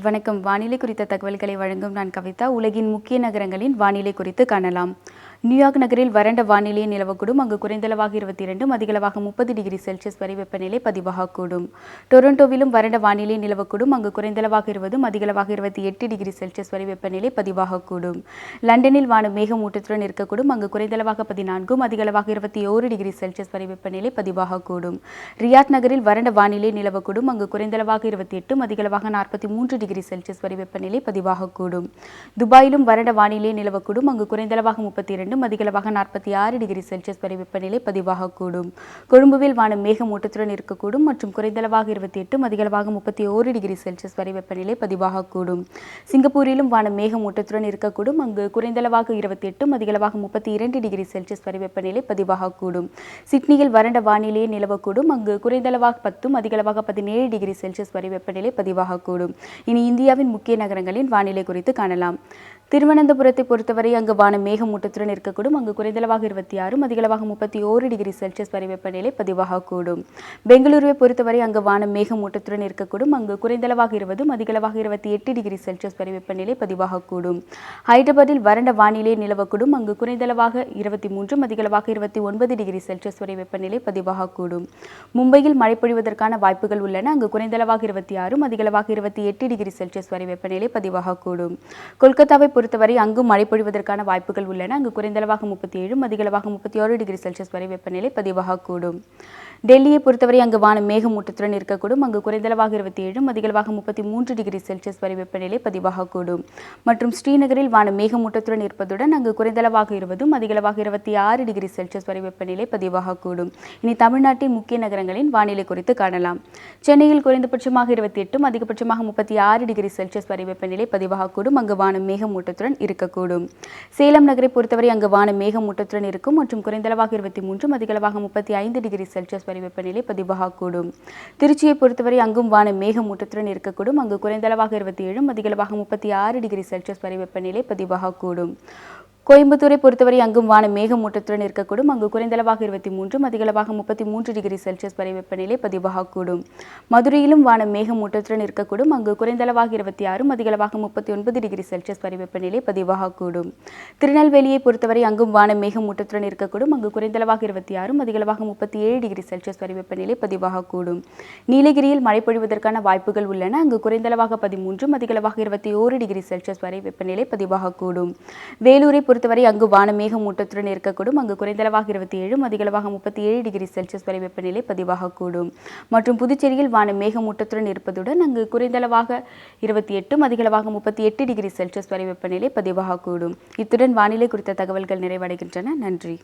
வணக்கம். வானிலை குறித்த தகவல்களை வழங்கும் நான் கவிதா. உலகின் முக்கிய நகரங்களின் வானிலை குறித்து காணலாம். நியூயார்க் நகரில் வறண்ட வானிலை நிலவக்கூடும். அங்கு குறைந்தளவாக 22, அதிகளவாக 30 டிகிரி செல்சியஸ் வரை வெப்பநிலை பதிவாகக்கூடும். டொரண்டோவிலும் வறண்ட வானிலை நிலவக்கூடும். அங்கு குறைந்தளவாக 20, அதிகளவாக 28 டிகிரி செல்சியஸ் வரை வெப்பநிலை பதிவாகக்கூடும். லண்டனில் வானம் மேகமூட்டத்துடன் இருக்கக்கூடும். அங்கு குறைந்தளவாக 14, அதிகளவாக 21 டிகிரி செல்சியஸ் வரை வெப்பநிலை பதிவாகக்கூடும். ரியாத் நகரில் வறண்ட வானிலை நிலவக்கூடும். அங்கு குறைந்தளவாக 28, அதிகளவாக 43 டிகிரி செல்சியஸ் வரை வெப்பநிலை பதிவாகக்கூடும். துபாயிலும் வறண்ட வானிலை நிலவக்கூடும். அங்கு குறைந்தளவாக 32, அதிகளவாக 46 டிகிரி செல்சியஸ் வரை வெப்பநிலை பதிவாகக்கூடும். கொழும்புவில் வானம் மேகமூட்டத்துடன் இருக்கக்கூடும் மற்றும் குறைந்தளவாக 28, அதிகளவாக 31 டிகிரி செல்சியஸ் வரை வெப்பநிலை பதிவாகக்கூடும். சிங்கப்பூரிலும் வானம் மேகமூட்டத்துடன் இருக்கக்கூடும். அங்கு குறைந்தளவாக 28, அதிகளவாக 32 டிகிரி செல்சியஸ் வரை வெப்பநிலை பதிவாகக்கூடும். சிட்னியில் வறண்ட வானிலை நிலவக்கூடும். அங்கு குறைந்தளவாக 10, அதிகளவாக 17 டிகிரி செல்சியஸ் வரை வெப்பநிலை பதிவாகக்கூடும். இனி இந்தியாவின் முக்கிய நகரங்களின் வானிலை குறித்து காணலாம். திருவனந்தபுரத்தை பொறுத்தவரை அங்கு வானம் மேகமூட்டத்துடன் இருக்கக்கூடும். அங்கு குறைந்தளவாக 26, அதிகளவாக 31 டிகிரி செல்சியஸ் வரை வெப்பநிலை பதிவாகக்கூடும். பெங்களூருவை பொறுத்தவரை அங்கு வானம் மேகமூட்டத்துடன் இருக்கக்கூடும். அங்கு குறைந்தளவாக 20, அதிகளவாக 28 டிகிரி செல்சியஸ் வரை வெப்பநிலை பதிவாகக்கூடும். ஹைதராபாத்தில் வறண்ட வானிலை நிலவக்கூடும். அங்கு குறைந்தளவாக 23, அதிகளவாக 29 டிகிரி செல்சியஸ் வரை வெப்பநிலை பதிவாகக்கூடும். மும்பையில் மழை பொழிவதற்கான வாய்ப்புகள் உள்ளன. அங்கு குறைந்தளவாக 26, அதிகளவாக 28 டிகிரி செல்சியஸ் வரை வெப்பநிலை பதிவாகக்கூடும். கொல்கத்தாவை பொறுத்தவரை அங்கும் மழை பொழிவதற்கான வாய்ப்புகள் உள்ளன. அங்கு குறைந்தளவாக 37, அதிகளவாக 31 டிகிரி செல்சியஸ் வரை வெப்பநிலை பதிவாகக்கூடும். டெல்லியை பொறுத்தவரை அங்கு வானம் மேகமூட்டத்துடன் இருக்கக்கூடும். அங்கு குறைந்தளவாக 27, அதிகளவாக 33 டிகிரி செல்சியஸ் வரை வெப்பநிலை பதிவாகக்கூடும். மற்றும் ஸ்ரீநகரில் வானம் மேகமூட்டத்துடன் இருப்பதுடன் அங்கு குறைந்தளவாக 20, அதிகளவாக 26 டிகிரி செல்சியஸ் வரை வெப்பநிலை பதிவாகக்கூடும். இனி தமிழ்நாட்டின் முக்கிய நகரங்களின் வானிலை குறித்து காணலாம். சென்னையில் குறைந்தபட்சமாக 28, அதிகபட்சமாக 36 டிகிரி செல்சியஸ் வரை வெப்பநிலை பதிவாகக்கூடும். அங்கு வானம் மேகமூட்டத்துடன் இருக்கக்கூடும். சேலம் நகரை பொறுத்தவரை அங்கு வானம் மேகமூட்டத்துடன் இருக்கும் மற்றும் குறைந்தளவாக 23, அதிகளவாக 35 டிகிரி செல்சியஸ் வரை வெப்பநிலை பதிவாகக்கூடும். திருச்சியை பொறுத்தவரை அங்கும் வானம் மேகமூட்டத்துடன் இருக்கக்கூடும். அங்கு குறைந்தளவாக 27, அதிகளவாக 36 டிகிரி செல்சியஸ் வரை வெப்பநிலை பதிவாகக்கூடும். கோயம்புத்தூரை பொறுத்தவரை அங்கும் வானம் மேகமூட்டத்துடன் இருக்கக்கூடும். அங்கு குறைந்தளவாக 23, அதிகளவாக 33 டிகிரி செல்சியஸ் வரை வெப்பநிலை பதிவாகக்கூடும். மதுரையிலும் வானம் மேகமூட்டத்துடன் இருக்கக்கூடும். அங்கு குறைந்தளவாக 26, அதிகளவாக 39 டிகிரி செல்சியஸ் வரை வெப்பநிலை பதிவாகக்கூடும். திருநெல்வேலியை பொறுத்தவரை அங்கும் வானம் மேகமூட்டத்துடன் இருக்கக்கூடும். அங்கு குறைந்தளவாக 26, அதிகளவாக 37 டிகிரி செல்சியஸ் வரை வெப்பநிலை பதிவாகக்கூடும். நீலகிரியில் மழை பொழிவதற்கான வாய்ப்புகள் உள்ளன. அங்கு குறைந்தளவாக 13, அதிகளவாக 21 டிகிரி செல்சியஸ் வரை வெப்பநிலை பதிவாகக்கூடும். வேலூரை பொறுத்தவரை அங்கு வானம் மேகமூட்டத்துடன் இருக்கக்கூடும். அங்கு குறைந்தளவாக 27, அதிகளவாக 37 டிகிரி செல்சியஸ் வரை வெப்பநிலை பதிவாகக்கூடும். மற்றும் புதுச்சேரியில் வானம் மேகமூட்டத்துடன் இருப்பதுடன் அங்கு குறைந்தளவாக 28, அதிகளவாக 38 டிகிரி செல்சியஸ் வரை வெப்பநிலை பதிவாகக்கூடும். இத்துடன் வானிலை குறித்த தகவல்கள் நிறைவடைகின்றன. நன்றி.